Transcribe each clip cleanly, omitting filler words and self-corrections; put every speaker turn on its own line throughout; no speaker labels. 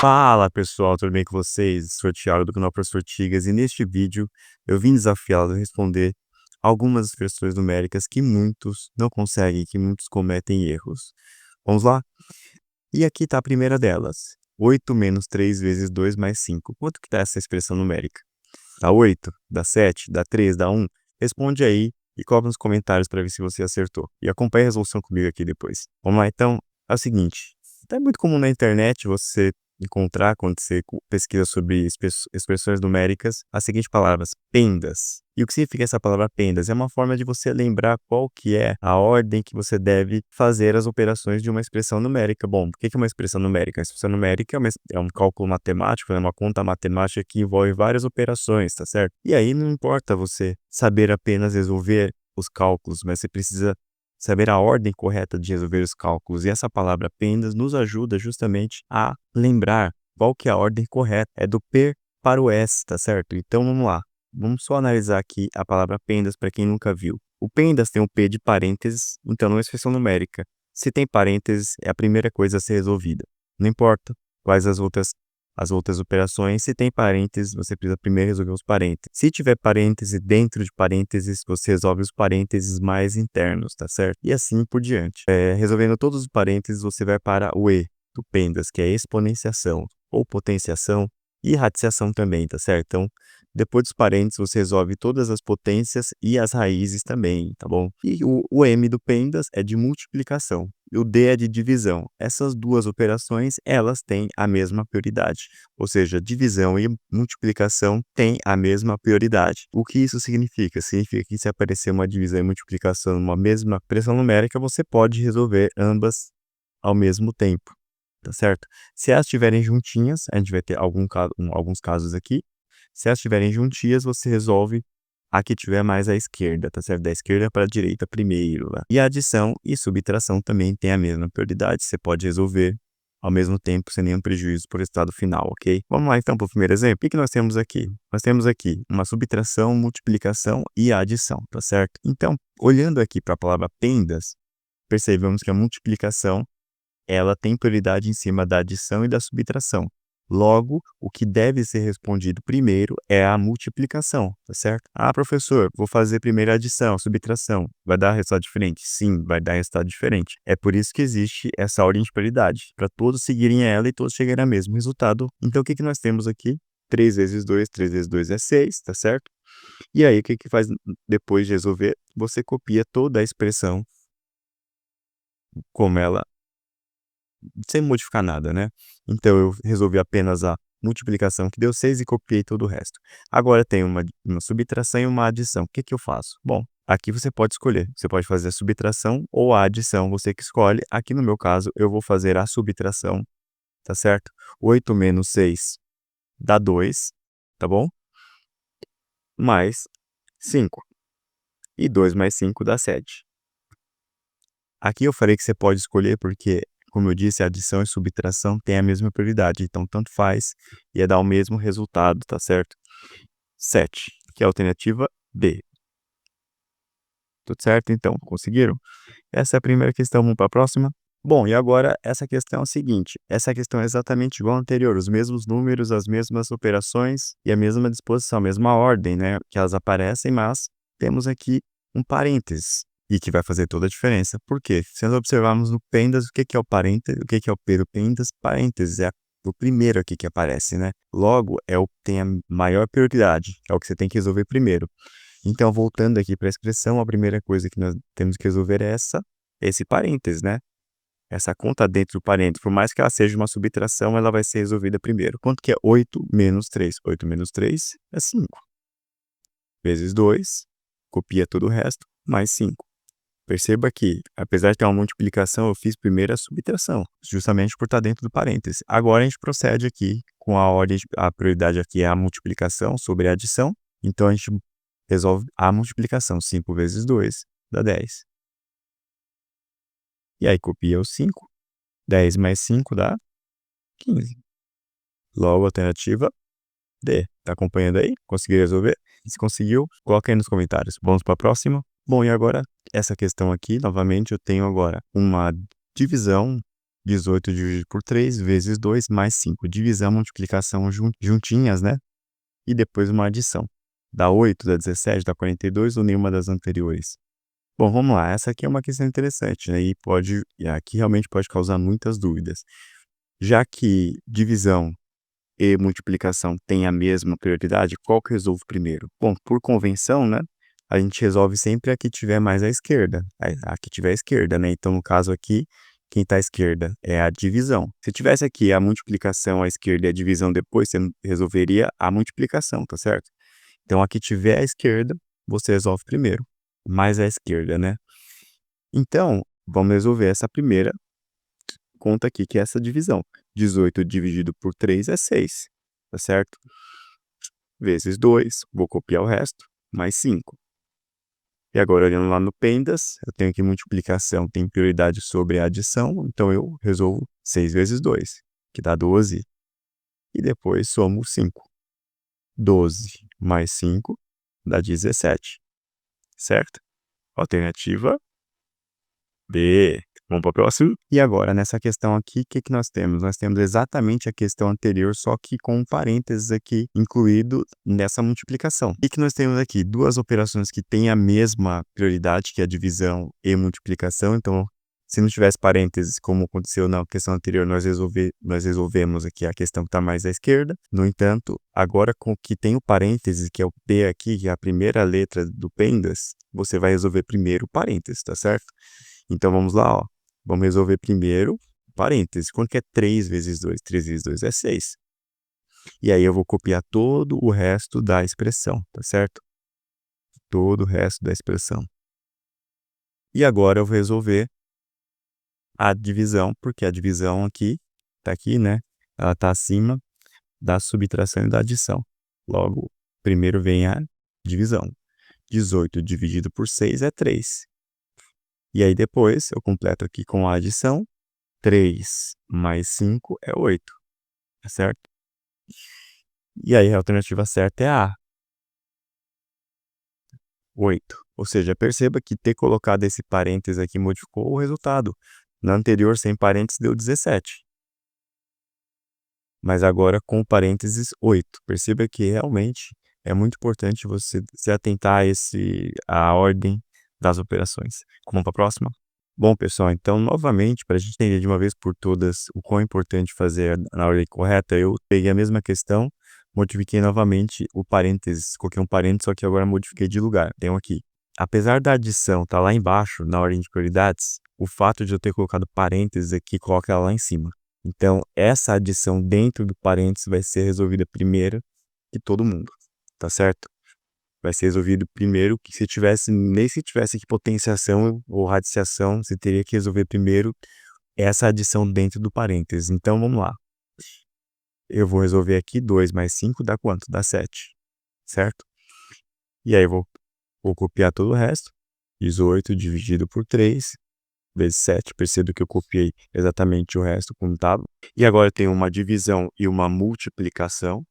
Fala pessoal, tudo bem com vocês? Sou o Thiago do canal Professor Tigas e neste vídeo eu vim desafiá-lo a responder algumas expressões numéricas que muitos não conseguem, que muitos cometem erros. Vamos lá? E aqui está a primeira delas. 8 menos 3 vezes 2 mais 5. Quanto que está essa expressão numérica? Dá 8? Dá 7? Dá 3? Dá 1? Responde aí e coloca nos comentários para ver se você acertou. E acompanhe a resolução comigo aqui depois. Vamos lá então? É o seguinte, é muito comum na internet você encontrar, quando você pesquisa sobre expressões numéricas, as seguintes palavras: pendas. E o que significa essa palavra pendas? É uma forma de você lembrar qual que é a ordem que você deve fazer as operações de uma expressão numérica. Bom, o que é uma expressão numérica? A expressão numérica é um cálculo matemático, é uma conta matemática que envolve várias operações, tá certo? E aí não importa você saber apenas resolver os cálculos, mas você precisa saber a ordem correta de resolver os cálculos. E essa palavra pendas nos ajuda justamente a lembrar qual que é a ordem correta. É do per para o s, tá certo? Então vamos lá. Vamos só analisar aqui a palavra pendas para quem nunca viu. O pendas tem um P de parênteses, então não é expressão numérica. Se tem parênteses, é a primeira coisa a ser resolvida. Não importa quais as outras operações, se tem parênteses, você precisa primeiro resolver os parênteses. Se tiver parêntese dentro de parênteses, você resolve os parênteses mais internos, tá certo? E assim por diante. Resolvendo todos os parênteses, você vai para o E do pendas, que é exponenciação ou potenciação e radiciação também, tá certo? Então, depois dos parênteses, você resolve todas as potências e as raízes também, tá bom? E o M do pendas é de multiplicação. E o D é de divisão. Essas duas operações, elas têm a mesma prioridade. Ou seja, divisão e multiplicação têm a mesma prioridade. O que isso significa? Significa que se aparecer uma divisão e multiplicação numa mesma expressão numérica, você pode resolver ambas ao mesmo tempo, tá certo? Se elas estiverem juntinhas, a gente vai ter alguns casos aqui. Se elas estiverem juntinhas, você resolve a que tiver mais à esquerda, tá certo? Da esquerda para a direita primeiro, lá. E a adição e subtração também tem a mesma prioridade. Você pode resolver ao mesmo tempo sem nenhum prejuízo para o resultado final, ok? Vamos lá então para o primeiro exemplo. O que nós temos aqui? Nós temos aqui uma subtração, multiplicação e a adição, tá certo? Então, olhando aqui para a palavra pendas, percebemos que a multiplicação ela tem prioridade em cima da adição e da subtração. Logo, o que deve ser respondido primeiro é a multiplicação, tá certo? Ah, professor, vou fazer primeiro a adição, a subtração. Vai dar resultado diferente? Sim, vai dar resultado diferente. É por isso que existe essa ordem de prioridade, para todos seguirem ela e todos chegarem ao mesmo resultado. Então, o que nós temos aqui? 3 vezes 2, 3 vezes 2 é 6, tá certo? E aí, o que faz depois de resolver? Você copia toda a expressão como ela sem modificar nada, né? Então eu resolvi apenas a multiplicação que deu 6 e copiei todo o resto. Agora tem uma subtração e uma adição. O que eu faço? Bom, aqui você pode escolher. Você pode fazer a subtração ou a adição, você que escolhe. Aqui no meu caso, eu vou fazer a subtração, tá certo? 8 menos 6 dá 2, tá bom? Mais 5. E 2 mais 5 dá 7. Aqui eu falei que você pode escolher porque, como eu disse, adição e subtração têm a mesma prioridade, então tanto faz, ia dar o mesmo resultado, tá certo? 7, que é a alternativa B. Tudo certo? Então, conseguiram? Essa é a primeira questão, vamos para a próxima? Bom, e agora essa questão é o seguinte, essa questão é exatamente igual à anterior, os mesmos números, as mesmas operações e a mesma disposição, a mesma ordem, né, que elas aparecem, mas temos aqui um parênteses, e que vai fazer toda a diferença. Por quê? Se nós observarmos no pendas, o que é o parênteses, o que é o P do pendas? Parênteses é o primeiro aqui que aparece, né? Logo, é o que tem a maior prioridade, é o que você tem que resolver primeiro. Então, voltando aqui para a expressão, a primeira coisa que nós temos que resolver é esse parênteses, né? Essa conta dentro do parênteses, por mais que ela seja uma subtração, ela vai ser resolvida primeiro. Quanto que é 8 menos 3? 8 menos 3 é 5. Vezes 2, copia todo o resto, mais 5. Perceba que, apesar de ter uma multiplicação, eu fiz primeiro a subtração, justamente por estar dentro do parênteses. Agora a gente procede aqui com a ordem, a prioridade aqui é a multiplicação sobre a adição. Então a gente resolve a multiplicação. 5 vezes 2 dá 10. E aí copia o 5. 10 mais 5 dá 15. Logo, alternativa D. Tá acompanhando aí? Conseguiu resolver? Se conseguiu, coloca aí nos comentários. Vamos para a próxima? Bom, e agora, essa questão aqui, novamente, eu tenho agora uma divisão 18 dividido por 3 vezes 2 mais 5. Divisão, multiplicação juntinhas, né? E depois uma adição. Dá 8, dá 17, dá 42 ou nenhuma das anteriores? Bom, vamos lá. Essa aqui é uma questão interessante, né? E aqui realmente pode causar muitas dúvidas. Já que divisão e multiplicação têm a mesma prioridade, qual que eu resolvo primeiro? Bom, por convenção, né? A gente resolve sempre a que tiver mais à esquerda. A que tiver à esquerda, né? Então, no caso aqui, quem está à esquerda é a divisão. Se tivesse aqui a multiplicação à esquerda e a divisão depois, você resolveria a multiplicação, tá certo? Então, a que tiver à esquerda, você resolve primeiro. Mais à esquerda, né? Então, vamos resolver essa primeira conta aqui, que é essa divisão. 18 dividido por 3 é 6, tá certo? Vezes 2, vou copiar o resto, mais 5. E agora, olhando lá no PENDAS, eu tenho que multiplicação tem prioridade sobre a adição, então eu resolvo 6 vezes 2, que dá 12, e depois somo 5. 12 mais 5 dá 17, certo? Alternativa B. Vamos para o próximo. E agora, nessa questão aqui, o que nós temos? Nós temos exatamente a questão anterior, só que com um parênteses aqui incluído nessa multiplicação. E que nós temos aqui duas operações que têm a mesma prioridade, que é a divisão e multiplicação. Então, se não tivesse parênteses, como aconteceu na questão anterior, nós resolvemos aqui a questão que está mais à esquerda. No entanto, agora com o que tem o parênteses, que é o P aqui, que é a primeira letra do PENDAS, você vai resolver primeiro o parênteses, tá certo? Então, vamos lá, ó. Vamos resolver primeiro parênteses. Quanto que é 3 vezes 2? 3 vezes 2 é 6. E aí eu vou copiar todo o resto da expressão, tá certo? Todo o resto da expressão. E agora eu vou resolver a divisão, porque a divisão aqui, tá aqui, né? Ela tá acima da subtração e da adição. Logo, primeiro vem a divisão. 18 dividido por 6 é 3. E aí depois eu completo aqui com a adição. 3 mais 5 é 8, tá certo? E aí a alternativa certa é a 8. Ou seja, perceba que ter colocado esse parênteses aqui modificou o resultado. Na anterior, sem parênteses, deu 17. Mas agora com parênteses, 8. Perceba que realmente é muito importante você se atentar a ordem das operações. Vamos para a próxima? Bom, pessoal, então, novamente, para a gente entender de uma vez por todas o quão é importante fazer na ordem correta, eu peguei a mesma questão, modifiquei novamente o parênteses, coloquei um parênteses, só que agora modifiquei de lugar. Tenho aqui. Apesar da adição estar lá embaixo, na ordem de prioridades, o fato de eu ter colocado parênteses aqui coloca ela lá em cima. Então, essa adição dentro do parênteses vai ser resolvida primeiro que todo mundo, tá certo? Vai ser resolvido primeiro, que nem se tivesse aqui potenciação ou radiciação, você teria que resolver primeiro essa adição dentro do parênteses. Então, vamos lá. Eu vou resolver aqui 2 mais 5 dá quanto? Dá 7, certo? E aí, vou copiar todo o resto. 18 dividido por 3 vezes 7. Percebo que eu copiei exatamente o resto como estava. E agora eu tenho uma divisão e uma multiplicação,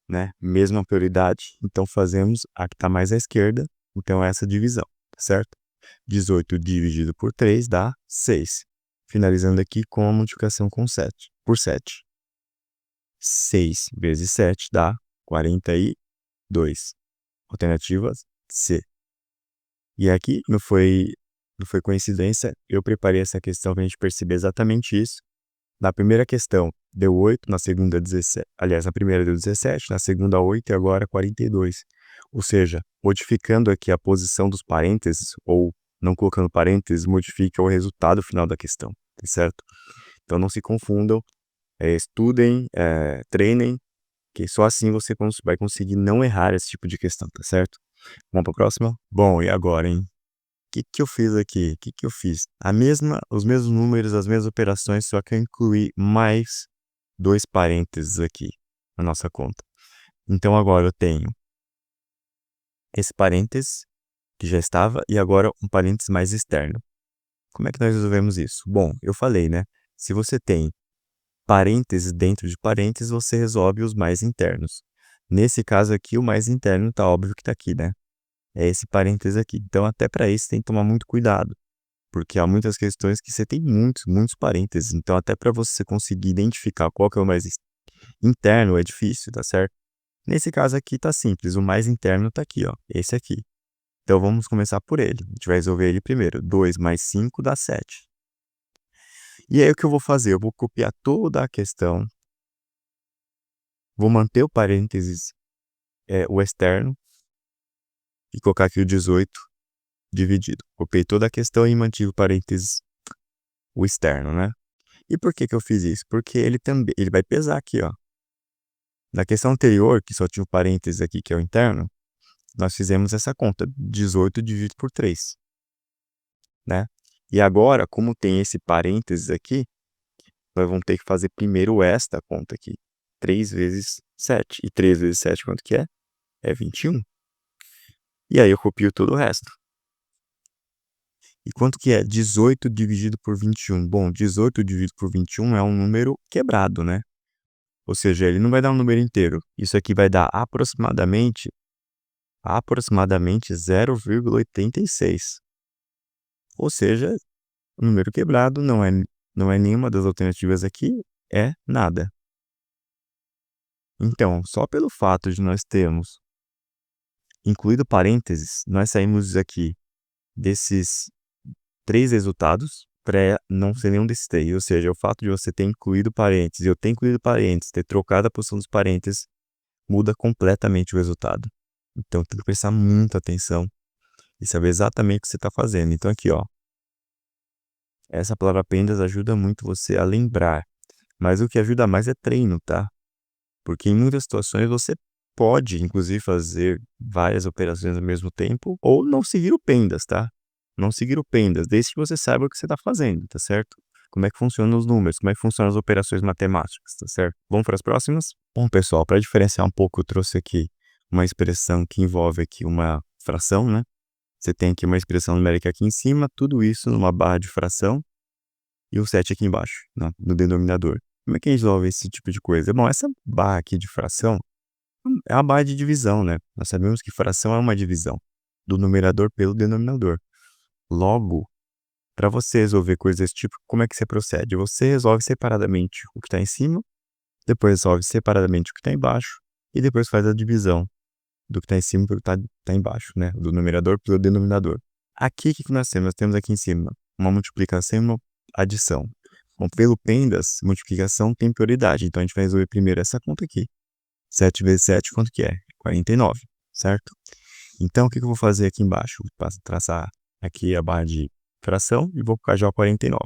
né? Mesma prioridade, então fazemos a que está mais à esquerda, então essa divisão, certo? 18 dividido por 3 dá 6. Finalizando aqui com a multiplicação por 7. 6 vezes 7 dá 42. Alternativa C. E aqui não foi coincidência, eu preparei essa questão para a gente perceber exatamente isso. Na primeira questão, deu 8, na segunda 17. Aliás, na primeira deu 17, na segunda 8 e agora 42. Ou seja, modificando aqui a posição dos parênteses, ou não colocando parênteses, modifica o resultado final da questão, tá certo? Então não se confundam, estudem, treinem, que só assim você vai conseguir não errar esse tipo de questão, tá certo? Vamos para a próxima? Bom, e agora, hein? O que eu fiz aqui? O que eu fiz? Os mesmos números, as mesmas operações, só que eu incluí mais 2 parênteses aqui na nossa conta. Então, agora eu tenho esse parênteses, que já estava, e agora um parênteses mais externo. Como é que nós resolvemos isso? Bom, eu falei, né? Se você tem parênteses dentro de parênteses, você resolve os mais internos. Nesse caso aqui, o mais interno tá óbvio que tá aqui, né? É esse parênteses aqui. Então, até para isso, tem que tomar muito cuidado. Porque há muitas questões que você tem muitos parênteses. Então, até para você conseguir identificar qual que é o mais interno é difícil, tá certo? Nesse caso aqui tá simples, o mais interno tá aqui, ó, esse aqui. Então, vamos começar por ele. A gente vai resolver ele primeiro. 2 mais 5 dá 7. E aí, o que eu vou fazer? Eu vou copiar toda a questão, vou manter o parênteses, o externo, e colocar aqui o 18 dividido. Copiei toda a questão e mantive o parênteses, o externo, né? E por que que eu fiz isso? Porque ele também, ele vai pesar aqui, ó. Na questão anterior, que só tinha o parênteses aqui, que é o interno, nós fizemos essa conta, 18 dividido por 3, né? E agora, como tem esse parênteses aqui, nós vamos ter que fazer primeiro esta conta aqui. 3 vezes 7. E 3 vezes 7 quanto que é? É 21. E aí eu copio todo o resto. E quanto que é 18 dividido por 21? Bom, 18 dividido por 21 é um número quebrado, né? Ou seja, ele não vai dar um número inteiro. Isso aqui vai dar aproximadamente 0,86. Ou seja, o número quebrado não é nenhuma das alternativas aqui, é nada. Então, só pelo fato de nós termos incluído parênteses, nós saímos aqui desses 3 resultados para não ser nenhum desses 3. Ou seja, o fato de você ter incluído parênteses, eu ter incluído parênteses, ter trocado a posição dos parênteses, muda completamente o resultado. Então, tem que prestar muita atenção e saber exatamente o que você está fazendo. Então, aqui, ó, essa palavra pendas ajuda muito você a lembrar. Mas o que ajuda mais é treino, tá? Porque em muitas situações você pode, inclusive, fazer várias operações ao mesmo tempo ou não seguir o pendas, tá? Não seguir o pendas, desde que você saiba o que você está fazendo, tá certo? Como é que funcionam os números, como é que funcionam as operações matemáticas, tá certo? Vamos para as próximas? Bom, pessoal, para diferenciar um pouco, eu trouxe aqui uma expressão que envolve aqui uma fração, né? Você tem aqui uma expressão numérica aqui em cima, tudo isso numa barra de fração e o 7 aqui embaixo, no denominador. Como é que a gente resolve esse tipo de coisa? Bom, essa barra aqui de fração é a barra de divisão, né? Nós sabemos que fração é uma divisão do numerador pelo denominador. Logo, para você resolver coisas desse tipo, como é que você procede? Você resolve separadamente o que está em cima, depois resolve separadamente o que está embaixo, e depois faz a divisão do que está em cima pelo que está embaixo, né? Do numerador pelo denominador. Aqui, o que nós temos? Nós temos aqui em cima uma multiplicação e uma adição. Bom, pelo pendas, multiplicação tem prioridade, então a gente vai resolver primeiro essa conta aqui. 7 vezes 7, quanto que é? 49, certo? Então, o que eu vou fazer aqui embaixo? Vou traçar aqui a barra de fração e vou colocar já o 49.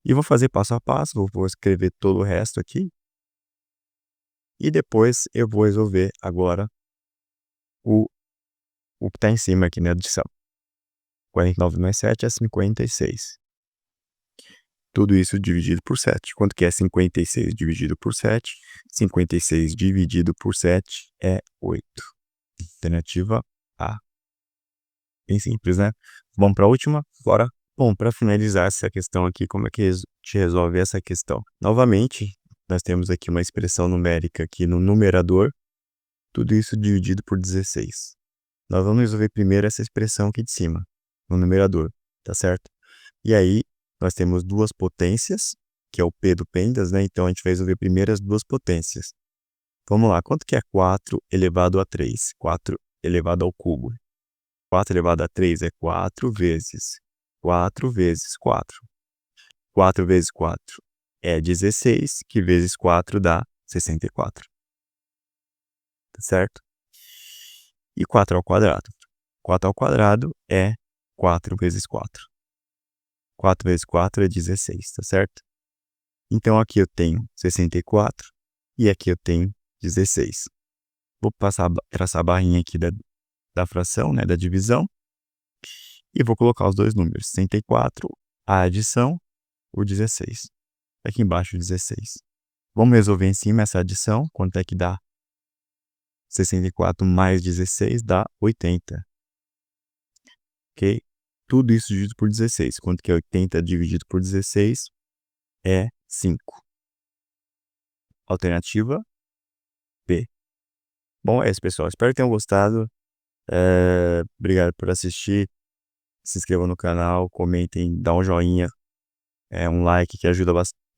E vou fazer passo a passo, vou escrever todo o resto aqui. E depois eu vou resolver agora o que está em cima aqui na adição. 49 mais 7 é 56. Tudo isso dividido por 7. Quanto que é 56 dividido por 7? 56 dividido por 7 é 8. Alternativa A. Bem simples, né? Vamos para a última? Bora. Bom, para finalizar essa questão aqui, como é que a gente resolve essa questão? Novamente, nós temos aqui uma expressão numérica aqui no numerador, tudo isso dividido por 16. Nós vamos resolver primeiro essa expressão aqui de cima, no numerador, tá certo? E aí, nós temos duas potências, que é o P do pendas, né? Então, a gente vai resolver primeiro as duas potências. Vamos lá, quanto que é 4 elevado a 3? 4 elevado ao cubo. 4 elevado a 3 é 4 vezes 4 vezes 4. 4 vezes 4 é 16, que vezes 4 dá 64. Tá certo? E 4 ao quadrado? 4 ao quadrado é 4 vezes 4. 4 vezes 4 é 16, tá certo? Então, aqui eu tenho 64 e aqui eu tenho 16. Vou traçar a barrinha aqui da fração, né, da divisão. E vou colocar os dois números, 64, a adição, o 16. Aqui embaixo, o 16. Vamos resolver em cima essa adição. Quanto é que dá? 64 mais 16 dá 80. Ok? Tudo isso dividido por 16. Quanto que é 80 dividido por 16? É 5. Alternativa B. Bom, é isso, pessoal. Espero que tenham gostado. Obrigado por assistir. se inscrevam no canal, comentem, dá um joinha, um like que ajuda bastante.